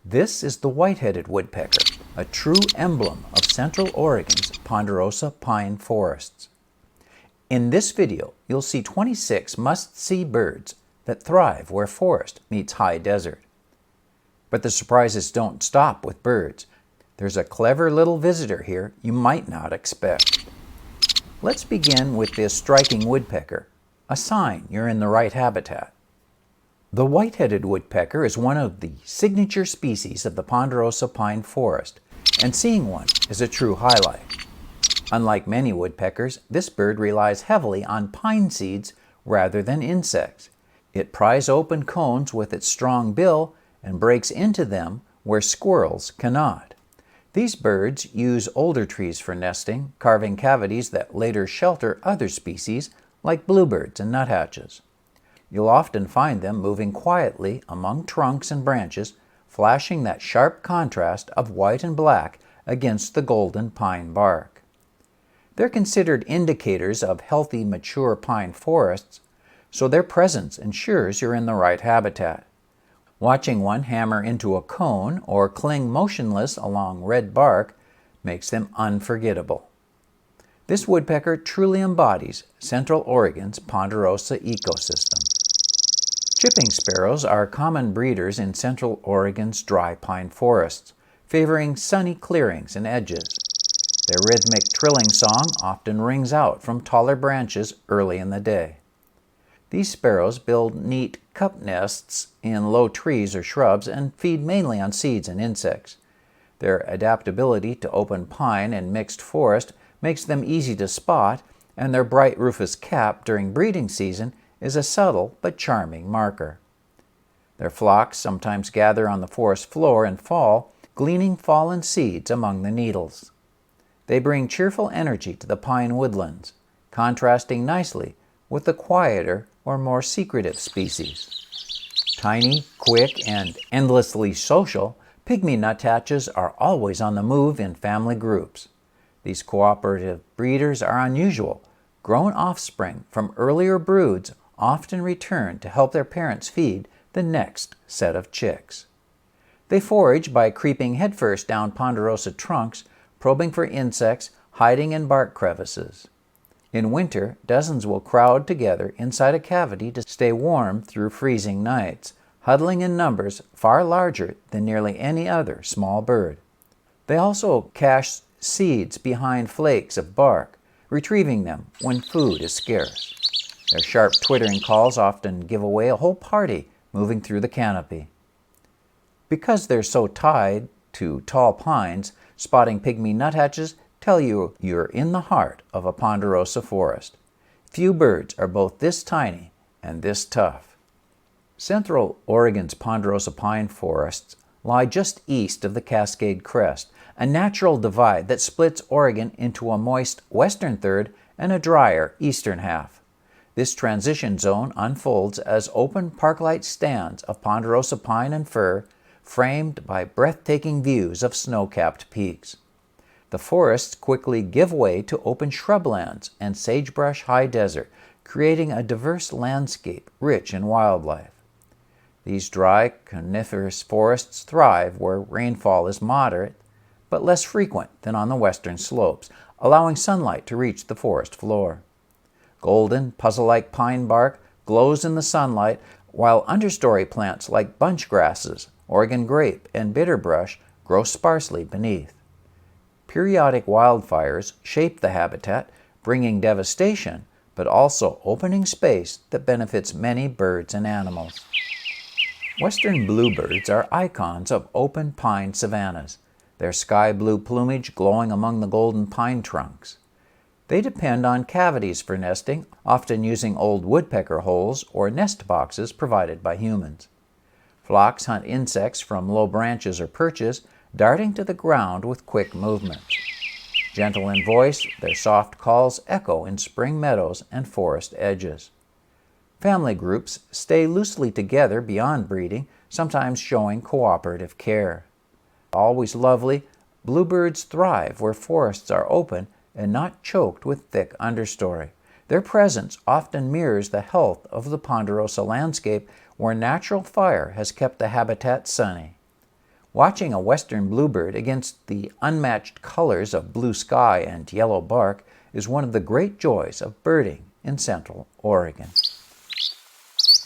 This is the white-headed woodpecker, a true emblem of Central Oregon's Ponderosa pine forests. In this video, you'll see 26 must-see birds that thrive where forest meets high desert. But the surprises don't stop with birds. There's a clever little visitor here you might not expect. Let's begin with this striking woodpecker, a sign you're in the right habitat. The white-headed woodpecker is one of the signature species of the Ponderosa pine forest, and seeing one is a true highlight. Unlike many woodpeckers, this bird relies heavily on pine seeds rather than insects. It pries open cones with its strong bill and breaks into them where squirrels cannot. These birds use older trees for nesting, carving cavities that later shelter other species like bluebirds and nuthatches. You'll often find them moving quietly among trunks and branches, flashing that sharp contrast of white and black against the golden pine bark. They're considered indicators of healthy, mature pine forests, so their presence ensures you're in the right habitat. Watching one hammer into a cone or cling motionless along red bark makes them unforgettable. This woodpecker truly embodies Central Oregon's Ponderosa ecosystem. Chipping sparrows are common breeders in Central Oregon's dry pine forests, favoring sunny clearings and edges. Their rhythmic trilling song often rings out from taller branches early in the day. These sparrows build neat cup nests in low trees or shrubs and feed mainly on seeds and insects. Their adaptability to open pine and mixed forest makes them easy to spot, and their bright rufous cap during breeding season is a subtle but charming marker. Their flocks sometimes gather on the forest floor in fall, gleaning fallen seeds among the needles. They bring cheerful energy to the pine woodlands, contrasting nicely with the quieter or more secretive species. Tiny, quick, and endlessly social, Pygmy Nuthatches are always on the move in family groups. These cooperative breeders are unusual. Grown offspring from earlier broods often return to help their parents feed the next set of chicks. They forage by creeping headfirst down ponderosa trunks, probing for insects, hiding in bark crevices. In winter, dozens will crowd together inside a cavity to stay warm through freezing nights, huddling in numbers far larger than nearly any other small bird. They also cache seeds behind flakes of bark, retrieving them when food is scarce. Their sharp twittering calls often give away a whole party moving through the canopy. Because they're so tied to tall pines, spotting Pygmy nuthatches tell you you're in the heart of a ponderosa forest. Few birds are both this tiny and this tough. Central Oregon's ponderosa pine forests lie just east of the Cascade Crest, a natural divide that splits Oregon into a moist western third and a drier eastern half. This transition zone unfolds as open park-like stands of ponderosa pine and fir, framed by breathtaking views of snow-capped peaks. The forests quickly give way to open shrublands and sagebrush high desert, creating a diverse landscape rich in wildlife. These dry, coniferous forests thrive where rainfall is moderate, but less frequent than on the western slopes, allowing sunlight to reach the forest floor. Golden, puzzle-like pine bark glows in the sunlight, while understory plants like bunch grasses, Oregon grape, and bitterbrush grow sparsely beneath. Periodic wildfires shape the habitat, bringing devastation, but also opening space that benefits many birds and animals. Western bluebirds are icons of open pine savannas, their sky blue plumage glowing among the golden pine trunks. They depend on cavities for nesting, often using old woodpecker holes or nest boxes provided by humans. Flocks hunt insects from low branches or perches, darting to the ground with quick movements. Gentle in voice, their soft calls echo in spring meadows and forest edges. Family groups stay loosely together beyond breeding, sometimes showing cooperative care. Always lovely, bluebirds thrive where forests are open and not choked with thick understory. Their presence often mirrors the health of the ponderosa landscape where natural fire has kept the habitat sunny. Watching a western bluebird against the unmatched colors of blue sky and yellow bark is one of the great joys of birding in Central Oregon.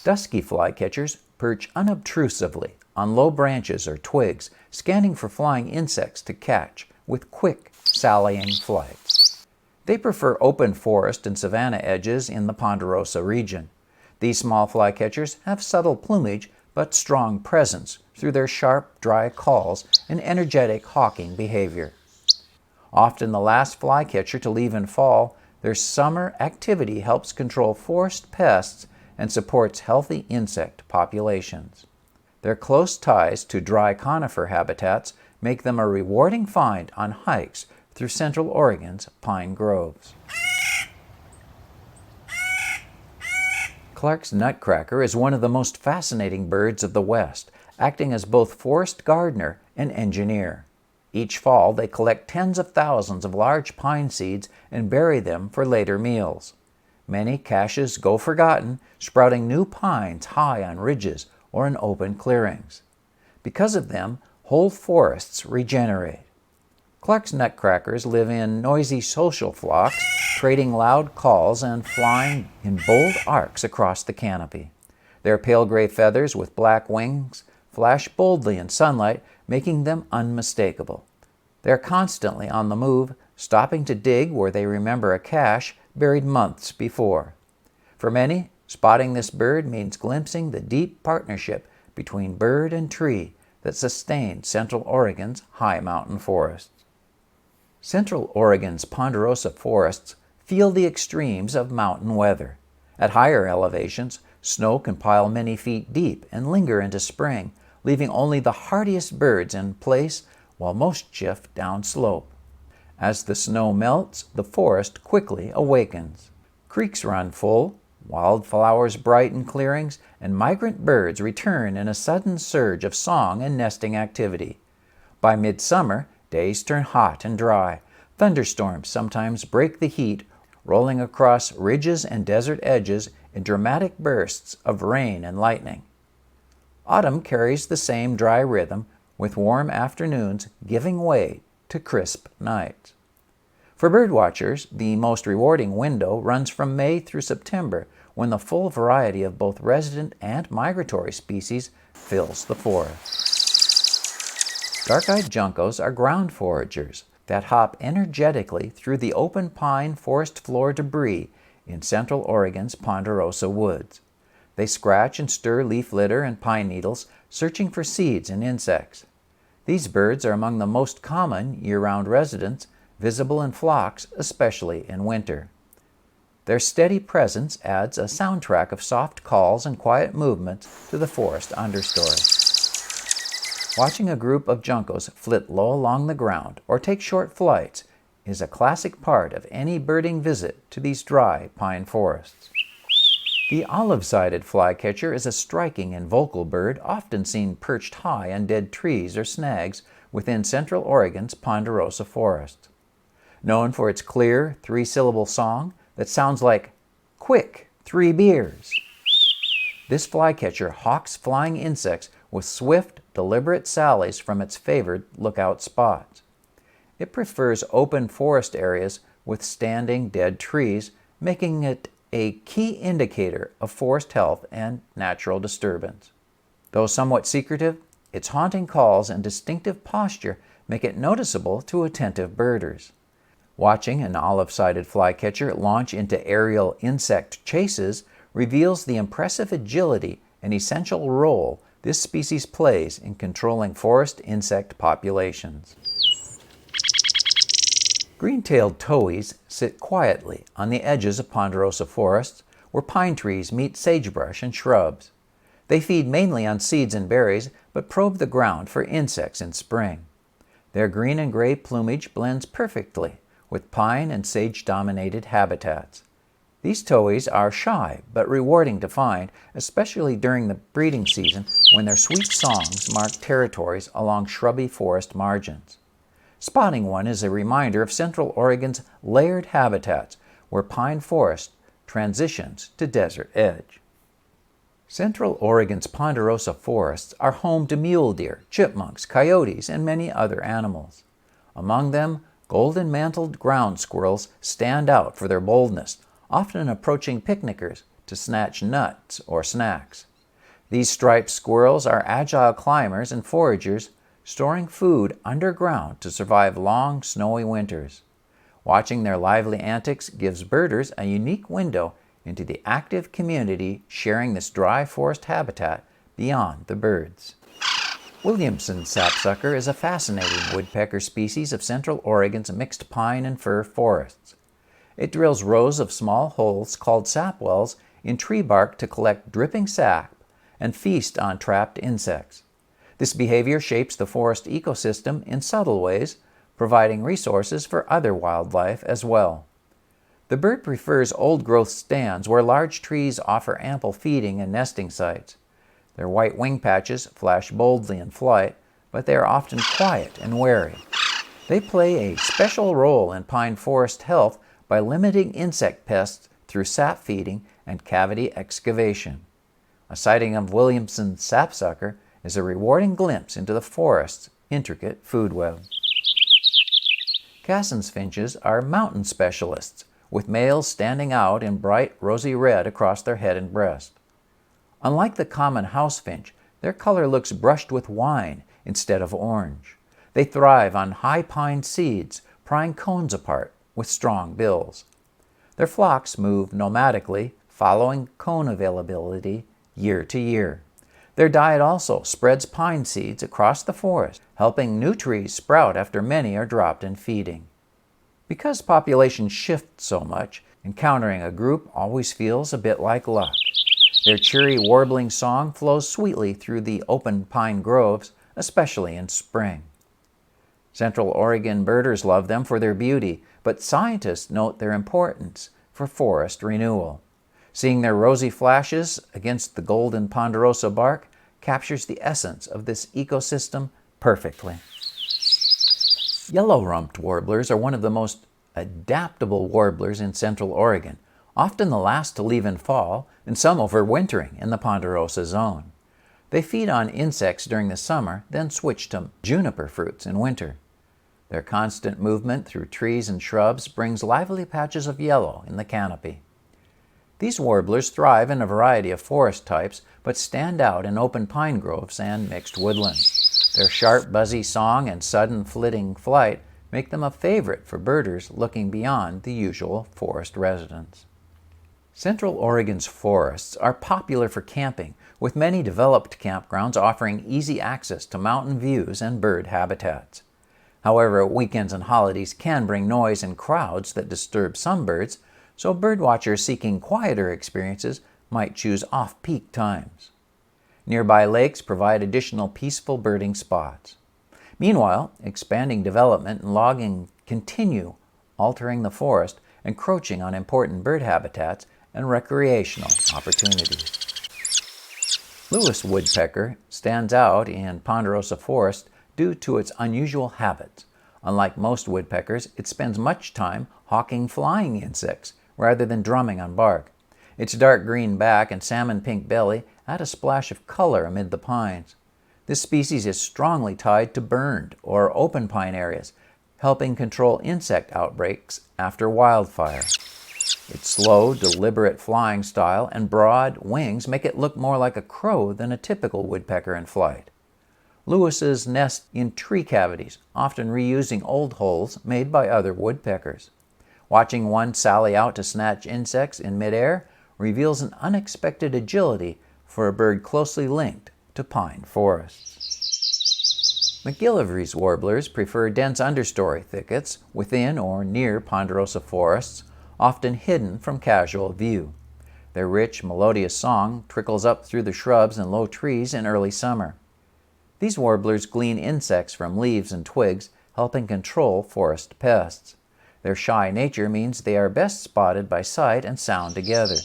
Dusky flycatchers perch unobtrusively on low branches or twigs, scanning for flying insects to catch with quick, sallying flights. They prefer open forest and savanna edges in the Ponderosa region. These small flycatchers have subtle plumage but strong presence through their sharp, dry calls and energetic hawking behavior. Often the last flycatcher to leave in fall, their summer activity helps control forest pests and supports healthy insect populations. Their close ties to dry conifer habitats make them a rewarding find on hikes through Central Oregon's pine groves. Clark's nutcracker is one of the most fascinating birds of the West, acting as both forest gardener and engineer. Each fall, they collect tens of thousands of large pine seeds and bury them for later meals. Many caches go forgotten, sprouting new pines high on ridges or in open clearings. Because of them, whole forests regenerate. Clark's nutcrackers live in noisy social flocks, trading loud calls and flying in bold arcs across the canopy. Their pale gray feathers with black wings flash boldly in sunlight, making them unmistakable. They are constantly on the move, stopping to dig where they remember a cache buried months before. For many, spotting this bird means glimpsing the deep partnership between bird and tree that sustains Central Oregon's high mountain forests. Central Oregon's Ponderosa forests feel the extremes of mountain weather. At higher elevations, snow can pile many feet deep and linger into spring, leaving only the hardiest birds in place while most shift downslope. As the snow melts, the forest quickly awakens. Creeks run full, wildflowers brighten clearings, and migrant birds return in a sudden surge of song and nesting activity. By midsummer, days turn hot and dry. Thunderstorms sometimes break the heat, rolling across ridges and desert edges in dramatic bursts of rain and lightning. Autumn carries the same dry rhythm, with warm afternoons giving way to crisp nights. For birdwatchers, the most rewarding window runs from May through September, when the full variety of both resident and migratory species fills the forest. Dark-eyed juncos are ground foragers that hop energetically through the open pine forest floor debris in Central Oregon's Ponderosa woods. They scratch and stir leaf litter and pine needles, searching for seeds and insects. These birds are among the most common year-round residents, visible in flocks, especially in winter. Their steady presence adds a soundtrack of soft calls and quiet movements to the forest understory. Watching a group of juncos flit low along the ground or take short flights is a classic part of any birding visit to these dry pine forests. The olive-sided flycatcher is a striking and vocal bird often seen perched high on dead trees or snags within Central Oregon's Ponderosa forest. Known for its clear, three-syllable song that sounds like, "Quick, 3 beers." This flycatcher hawks flying insects with swift, deliberate sallies from its favored lookout spots. It prefers open forest areas with standing dead trees, making it a key indicator of forest health and natural disturbance. Though somewhat secretive, its haunting calls and distinctive posture make it noticeable to attentive birders. Watching an olive-sided flycatcher launch into aerial insect chases reveals the impressive agility and essential role this species plays in controlling forest insect populations. Green-tailed towhees sit quietly on the edges of Ponderosa forests, where pine trees meet sagebrush and shrubs. They feed mainly on seeds and berries, but probe the ground for insects in spring. Their green and gray plumage blends perfectly with pine and sage-dominated habitats. These towhees are shy but rewarding to find, especially during the breeding season when their sweet songs mark territories along shrubby forest margins. Spotting one is a reminder of Central Oregon's layered habitats, where pine forest transitions to desert edge. Central Oregon's Ponderosa forests are home to mule deer, chipmunks, coyotes, and many other animals. Among them, golden-mantled ground squirrels stand out for their boldness, often approaching picnickers to snatch nuts or snacks. These striped squirrels are agile climbers and foragers, storing food underground to survive long, snowy winters. Watching their lively antics gives birders a unique window into the active community sharing this dry forest habitat beyond the birds. Williamson sapsucker is a fascinating woodpecker species of Central Oregon's mixed pine and fir forests. It drills rows of small holes called sap wells in tree bark to collect dripping sap and feast on trapped insects. This behavior shapes the forest ecosystem in subtle ways, providing resources for other wildlife as well. The bird prefers old-growth stands where large trees offer ample feeding and nesting sites. Their white wing patches flash boldly in flight, but they are often quiet and wary. They play a special role in pine forest health by limiting insect pests through sap feeding and cavity excavation. A sighting of Williamson's sapsucker is a rewarding glimpse into the forest's intricate food web. Cassin's finches are mountain specialists, with males standing out in bright rosy red across their head and breast. Unlike the common house finch, their color looks brushed with wine instead of orange. They thrive on high pine seeds, prying cones apart with strong bills. Their flocks move nomadically, following cone availability year to year. Their diet also spreads pine seeds across the forest, helping new trees sprout after many are dropped in feeding. Because populations shift so much, encountering a group always feels a bit like luck. Their cheery warbling song flows sweetly through the open pine groves, especially in spring. Central Oregon birders love them for their beauty, but scientists note their importance for forest renewal. Seeing their rosy flashes against the golden ponderosa bark captures the essence of this ecosystem perfectly. Yellow-rumped warblers are one of the most adaptable warblers in Central Oregon, often the last to leave in fall, and some overwintering in the Ponderosa zone. They feed on insects during the summer, then switch to juniper fruits in winter. Their constant movement through trees and shrubs brings lively patches of yellow in the canopy. These warblers thrive in a variety of forest types, but stand out in open pine groves and mixed woodlands. Their sharp, buzzy song and sudden flitting flight make them a favorite for birders looking beyond the usual forest residents. Central Oregon's forests are popular for camping, with many developed campgrounds offering easy access to mountain views and bird habitats. However, weekends and holidays can bring noise and crowds that disturb some birds, so birdwatchers seeking quieter experiences might choose off-peak times. Nearby lakes provide additional peaceful birding spots. Meanwhile, expanding development and logging continue altering the forest, encroaching on important bird habitats and recreational opportunities. Lewis woodpecker stands out in Ponderosa forest due to its unusual habits. Unlike most woodpeckers, it spends much time hawking flying insects rather than drumming on bark. Its dark green back and salmon pink belly add a splash of color amid the pines. This species is strongly tied to burned or open pine areas, helping control insect outbreaks after wildfire. Its slow, deliberate flying style and broad wings make it look more like a crow than a typical woodpecker in flight. Lewis's nest in tree cavities, often reusing old holes made by other woodpeckers. Watching one sally out to snatch insects in midair reveals an unexpected agility for a bird closely linked to pine forests. MacGillivray's warblers prefer dense understory thickets within or near Ponderosa forests, often hidden from casual view. Their rich, melodious song trickles up through the shrubs and low trees in early summer. These warblers glean insects from leaves and twigs, helping control forest pests. Their shy nature means they are best spotted by sight and sound together.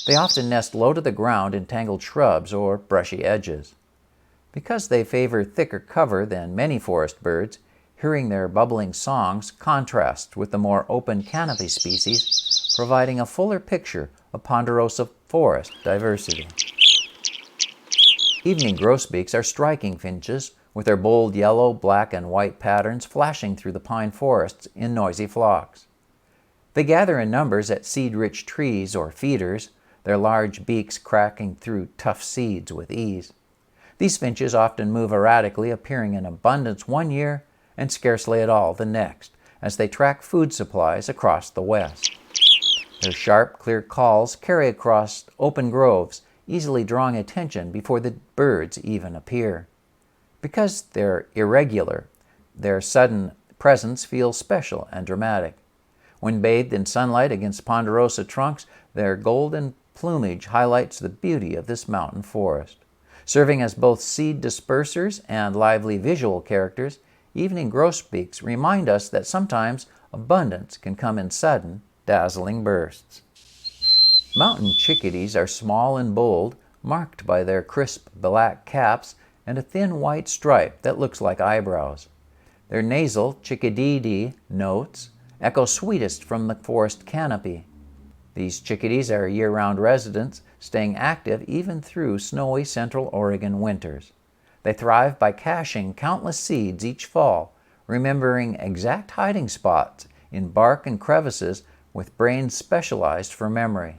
They often nest low to the ground in tangled shrubs or brushy edges. Because they favor thicker cover than many forest birds, hearing their bubbling songs contrasts with the more open canopy species, providing a fuller picture of Ponderosa forest diversity. Evening grosbeaks are striking finches, with their bold yellow, black, and white patterns flashing through the pine forests in noisy flocks. They gather in numbers at seed-rich trees or feeders, their large beaks cracking through tough seeds with ease. These finches often move erratically, appearing in abundance one year and scarcely at all the next, as they track food supplies across the west. Their sharp, clear calls carry across open groves, easily drawing attention before the birds even appear. Because they're irregular, their sudden presence feels special and dramatic. When bathed in sunlight against ponderosa trunks, their golden plumage highlights the beauty of this mountain forest. Serving as both seed dispersers and lively visual characters, evening grosbeaks remind us that sometimes abundance can come in sudden, dazzling bursts. Mountain chickadees are small and bold, marked by their crisp black caps and a thin white stripe that looks like eyebrows. Their nasal chickadee notes echo sweetest from the forest canopy. These chickadees are year-round residents, staying active even through snowy Central Oregon winters. They thrive by caching countless seeds each fall, remembering exact hiding spots in bark and crevices with brains specialized for memory.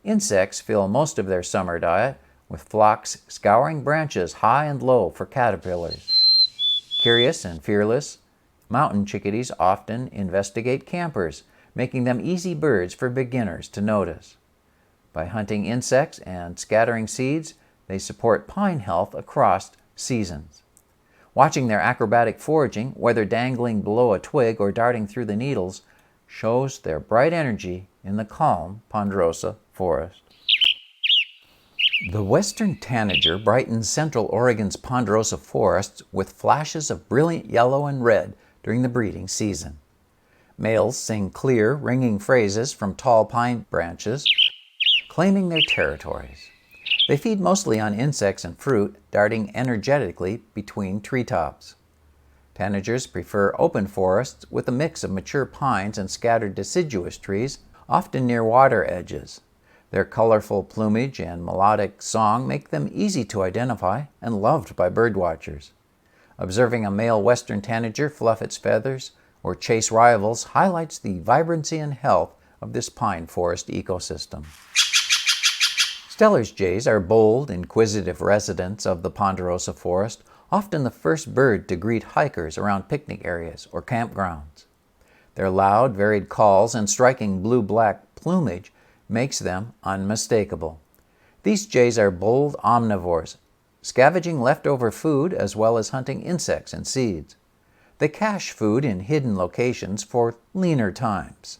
Insects fill most of their summer diet, with flocks scouring branches high and low for caterpillars. Curious and fearless, mountain chickadees often investigate campers, making them easy birds for beginners to notice. By hunting insects and scattering seeds, they support pine health across seasons. Watching their acrobatic foraging, whether dangling below a twig or darting through the needles, shows their bright energy in the calm Ponderosa forest. The western tanager brightens Central Oregon's Ponderosa forests with flashes of brilliant yellow and red during the breeding season. Males sing clear, ringing phrases from tall pine branches, claiming their territories. They feed mostly on insects and fruit, darting energetically between treetops. Tanagers prefer open forests with a mix of mature pines and scattered deciduous trees, often near water edges. Their colorful plumage and melodic song make them easy to identify and loved by birdwatchers. Observing a male western tanager fluff its feathers or chase rivals highlights the vibrancy and health of this pine forest ecosystem. Steller's jays are bold, inquisitive residents of the Ponderosa forest, often the first bird to greet hikers around picnic areas or campgrounds. Their loud, varied calls and striking blue-black plumage makes them unmistakable. These jays are bold omnivores, scavenging leftover food as well as hunting insects and seeds. They cache food in hidden locations for leaner times.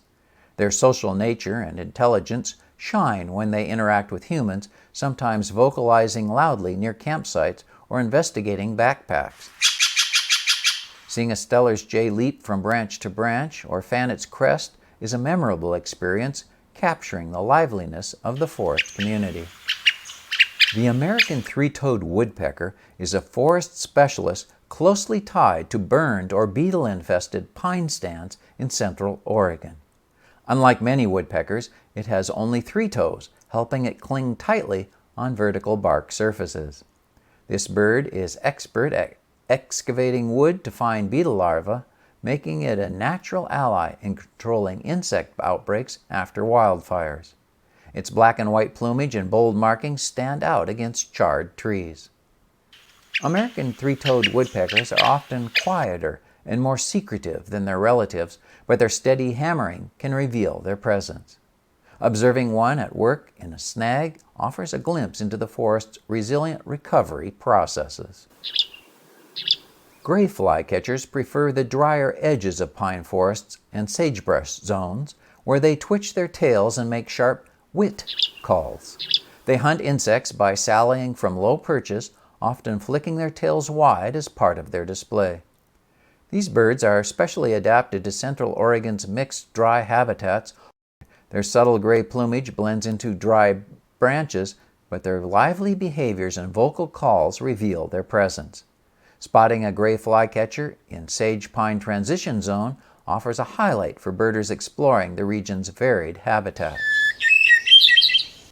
Their social nature and intelligence shine when they interact with humans, sometimes vocalizing loudly near campsites or investigating backpacks. Seeing a Steller's jay leap from branch to branch or fan its crest is a memorable experience, capturing the liveliness of the forest community. The American three-toed woodpecker is a forest specialist closely tied to burned or beetle-infested pine stands in Central Oregon. Unlike many woodpeckers, it has only 3 toes, helping it cling tightly on vertical bark surfaces. This bird is expert at excavating wood to find beetle larvae, making it a natural ally in controlling insect outbreaks after wildfires. Its black and white plumage and bold markings stand out against charred trees. American three-toed woodpeckers are often quieter and more secretive than their relatives, but their steady hammering can reveal their presence. Observing one at work in a snag offers a glimpse into the forest's resilient recovery processes. Gray flycatchers prefer the drier edges of pine forests and sagebrush zones, where they twitch their tails and make sharp whit calls. They hunt insects by sallying from low perches, often flicking their tails wide as part of their display. These birds are specially adapted to Central Oregon's mixed dry habitats. Their subtle gray plumage blends into dry branches, but their lively behaviors and vocal calls reveal their presence. Spotting a gray flycatcher in sage-pine transition zone offers a highlight for birders exploring the region's varied habitat.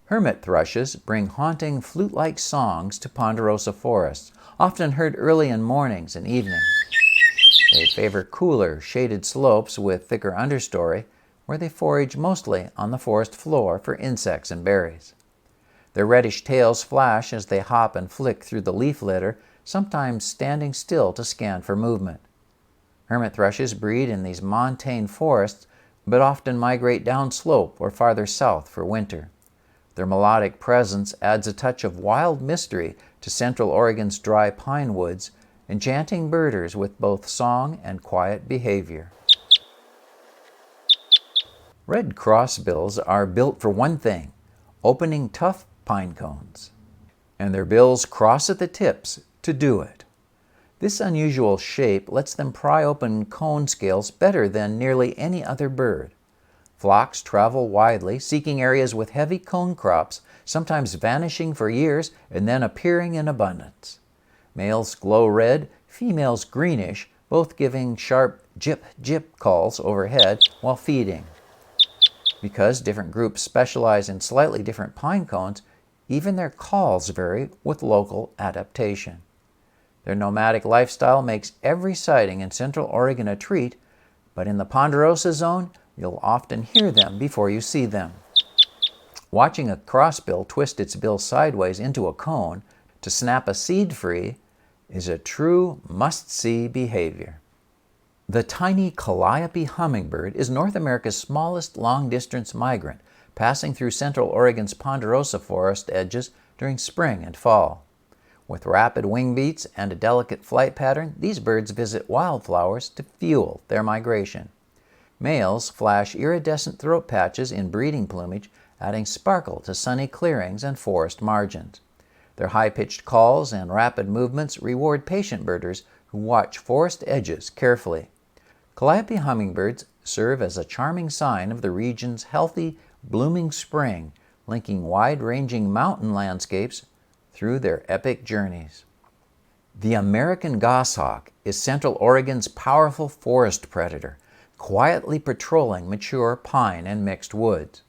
Hermit thrushes bring haunting flute-like songs to Ponderosa forests, often heard early in mornings and evenings. They favor cooler, shaded slopes with thicker understory, where they forage mostly on the forest floor for insects and berries. Their reddish tails flash as they hop and flick through the leaf litter, sometimes standing still to scan for movement. Hermit thrushes breed in these montane forests, but often migrate downslope or farther south for winter. Their melodic presence adds a touch of wild mystery to Central Oregon's dry pine woods, enchanting birders with both song and quiet behavior. Red crossbills are built for one thing: opening tough pine cones. And their bills cross at the tips to do it. This unusual shape lets them pry open cone scales better than nearly any other bird. Flocks travel widely, seeking areas with heavy cone crops, sometimes vanishing for years and then appearing in abundance. Males glow red, females greenish, both giving sharp jip-jip calls overhead while feeding. Because different groups specialize in slightly different pine cones, even their calls vary with local adaptation. Their nomadic lifestyle makes every sighting in Central Oregon a treat, but in the Ponderosa zone, you'll often hear them before you see them. Watching a crossbill twist its bill sideways into a cone to snap a seed free is a true must-see behavior. The tiny Calliope Hummingbird is North America's smallest long-distance migrant, passing through Central Oregon's Ponderosa forest edges during spring and fall. With rapid wing beats and a delicate flight pattern, these birds visit wildflowers to fuel their migration. Males flash iridescent throat patches in breeding plumage, adding sparkle to sunny clearings and forest margins. Their high-pitched calls and rapid movements reward patient birders who watch forest edges carefully. Calliope hummingbirds serve as a charming sign of the region's healthy, blooming spring, linking wide-ranging mountain landscapes through their epic journeys. The American goshawk is Central Oregon's powerful forest predator, quietly patrolling mature pine and mixed woods.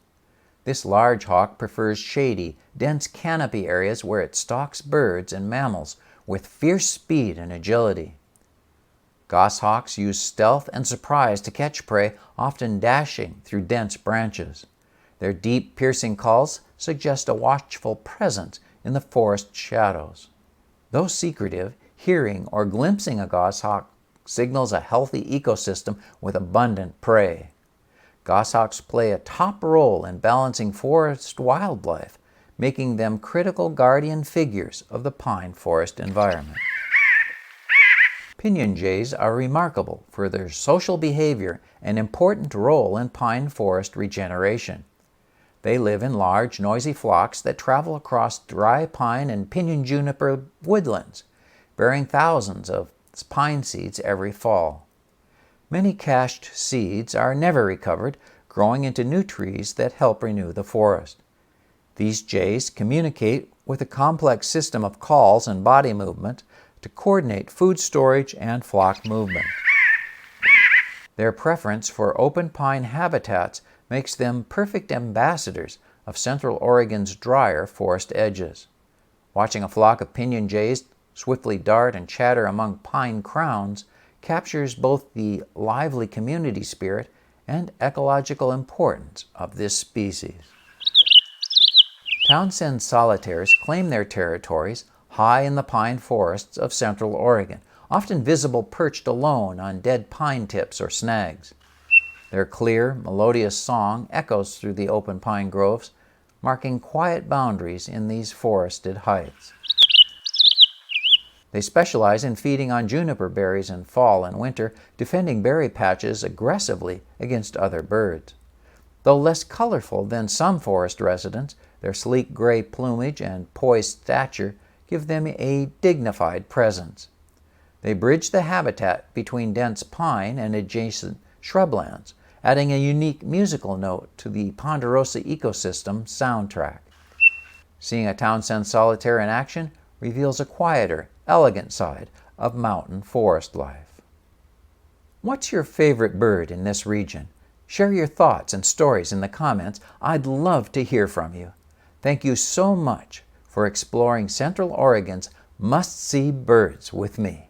This large hawk prefers shady, dense canopy areas where it stalks birds and mammals with fierce speed and agility. Goshawks use stealth and surprise to catch prey, often dashing through dense branches. Their deep, piercing calls suggest a watchful presence in the forest shadows. Though secretive, hearing or glimpsing a goshawk signals a healthy ecosystem with abundant prey. Goshawks play a top role in balancing forest wildlife, making them critical guardian figures of the pine forest environment. Pinyon jays are remarkable for their social behavior and important role in pine forest regeneration. They live in large, noisy flocks that travel across dry pine and pinyon juniper woodlands, bearing thousands of pine seeds every fall. Many cached seeds are never recovered, growing into new trees that help renew the forest. These jays communicate with a complex system of calls and body movement to coordinate food storage and flock movement. Their preference for open pine habitats makes them perfect ambassadors of Central Oregon's drier forest edges. Watching a flock of pinyon jays swiftly dart and chatter among pine crowns captures both the lively community spirit and ecological importance of this species. Townsend solitaires claim their territories high in the pine forests of Central Oregon, often visible perched alone on dead pine tips or snags. Their clear, melodious song echoes through the open pine groves, marking quiet boundaries in these forested heights. They specialize in feeding on juniper berries in fall and winter, defending berry patches aggressively against other birds. Though less colorful than some forest residents, their sleek gray plumage and poised stature give them a dignified presence. They bridge the habitat between dense pine and adjacent shrublands, adding a unique musical note to the Ponderosa ecosystem soundtrack. Seeing a Townsend solitaire in action reveals a quieter, elegant side of mountain forest life. What's your favorite bird in this region? Share your thoughts and stories in the comments. I'd love to hear from you. Thank you so much for exploring Central Oregon's must-see birds with me.